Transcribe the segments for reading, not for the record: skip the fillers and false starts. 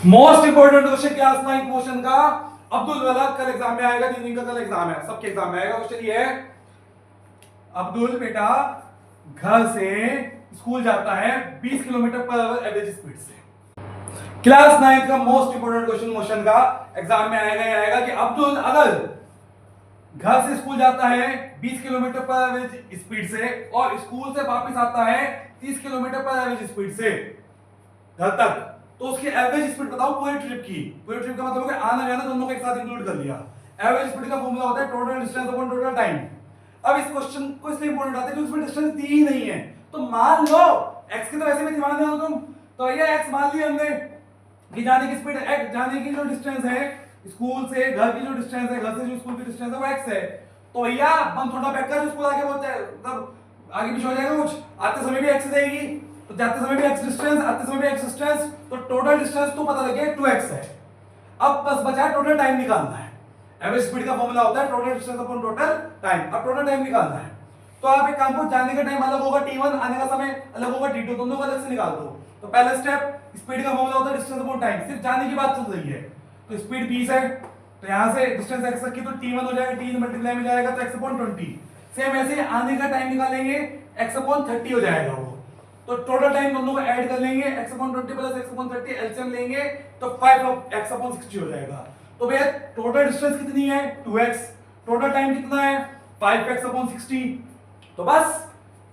Most important question class 9 motion का अब्दुल वाला कल एग्जाम में आएगा। 3 दिन का कल एग्जाम है, सबके एग्जाम में आएगा। क्वेश्चन ये है, अब्दुल बेटा घर से स्कूल जाता है 20 kilometre per hour average speed से। क्लास 9 का मोस्ट इंपोर्टेंट क्वेश्चन मोशन का एग्जाम में आएगा। ये आएगा कि अब्दुल अगर घर से स्कूल जाता है 20 किलोमीटर पर एवरेज स्पीड से और स्कूल से वापस आता है 30 किलोमीटर पर एवरेज स्पीड से घर तक, तो उसकी एवरेज स्पीड बताओ पूरे ट्रिप की। पूरे ट्रिप का मतलब है आना जाना दोनों को एक साथ इंक्लूड कर लिया। एवरेज स्पीड का फॉर्मूला होता है total distance upon total time. अब इस क्वेश्चन को इसलिए इंपॉर्टेंट आता है क्योंकि उसमें डिस्टेंस दी ही नहीं है। तो मान लो x की तो वैसे भी मान लो तुम, तो ये x मान लिया हमने कि जाने की स्पीड x, जाने की जो डिस्टेंस है स्कूल से घर की जो डिस्टेंस है, घर से जो स्कूल की डिस्टेंस है वो x है। तो भैया हम थोड़ा बैक कर स्कूल आगे बोलते हैं मतलब आगे पीछे हो जाएगा कुछ, आते समय भी x जाएगी तो जाते समय भी x डिस्टेंस, आते समय भी x डिस्टेंस, तो टोटल डिस्टेंस तो पता लगे 2x है। अब बस बचा टोटल टाइम निकालना है। एवरेज स्पीड का फॉर्मूला होता है total distance upon total time. अब टोटल टाइम निकालना है तो आप एक काम करो, जाने का टाइम अलग होगा t1, आने का समय अलग होगा t2, दोनों को अलग से निकाल दो। तो पहला स्टेप स्पीड का फॉर्मूला होता है डिस्टेंस अपॉन टाइम, सिर्फ जाने की बात चल रही है। तो स्पीड 20 है तो यहां से डिस्टेंस x रखी तो t1 हो जाएगा, t मल्टीप्लाई में जाएगा तो x अपॉन 20। सेम ऐसे आने का टाइम निकालेंगे x अपॉन 30 हो जाएगा वो। तो टोटल टाइम दोनों को ऐड कर लेंगे, x upon 20 plus x upon 30 LCM लेंगे तो 5x अपॉन 60 हो जाएगा। तो भैया टोटल डिस्टेंस कितनी है 2x, टोटल टाइम कितना है 5x अपॉन 60। तो बस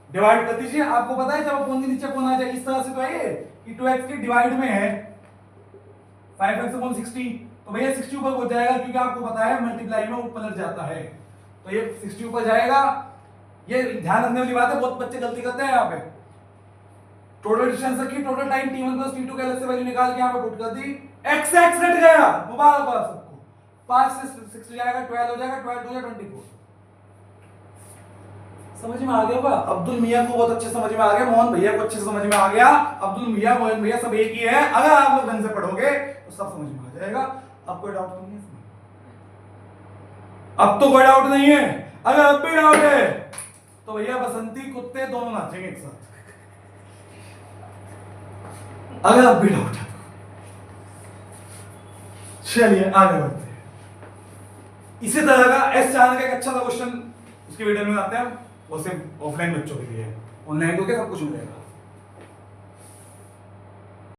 डिवाइड कर दीजिए। आपको पता है जब अपोन के नीचे अपोन आ जाए इस तरह से तो है कि 2x के डिवाइड में है 5x अपॉन 60, तो भैया 60 ऊपर हो जाएगा क्योंकि आपको पता है मल्टीप्लाई में ऊपर लग जाता है तो ये 60 ऊपर जाएगा। ये ध्यान रखने वाली बात है, बहुत बच्चे गलती करते हैं यहाँ पे। टोटल डिस्टेंस रखी, total time t1 plus t2 के अलग से वैल्यू निकाल के यहाँ पे पुट कर दी, x हट गया, मुबारकबाद सबको। 5 से 60 जाएगा 12 हो जाएगा, 12 हो जाएगा 24। समझ में आ गया होगा। अब्दुल मियां को बहुत अच्छे समझ में आ गया, मोहन भैया को अच्छे से समझ में आ गया। अब्दुल मियां मोहन भैया सब एक ही है, अगर आप लोग ढंग से पढ़ोगे तो सब समझ में आ जाएगा। अब कोई डाउट नहीं है इसमें? अब तो कोई डाउट नहीं है। अगर अब भी डाउट है तो भैया बसंती कुत्ते दोनों नाचेंगे एक साथ। अगर अब भी डाउट है चलिए आगे बढ़ते हैं। इसी तरह का एस चैनल का एक अच्छा सा क्वेश्चन उसके वीडियो में आते हैं, वो सिर्फ ऑफलाइन बच्चों के लिए है, ऑनलाइन को क्या सब कुछ मिलेगा।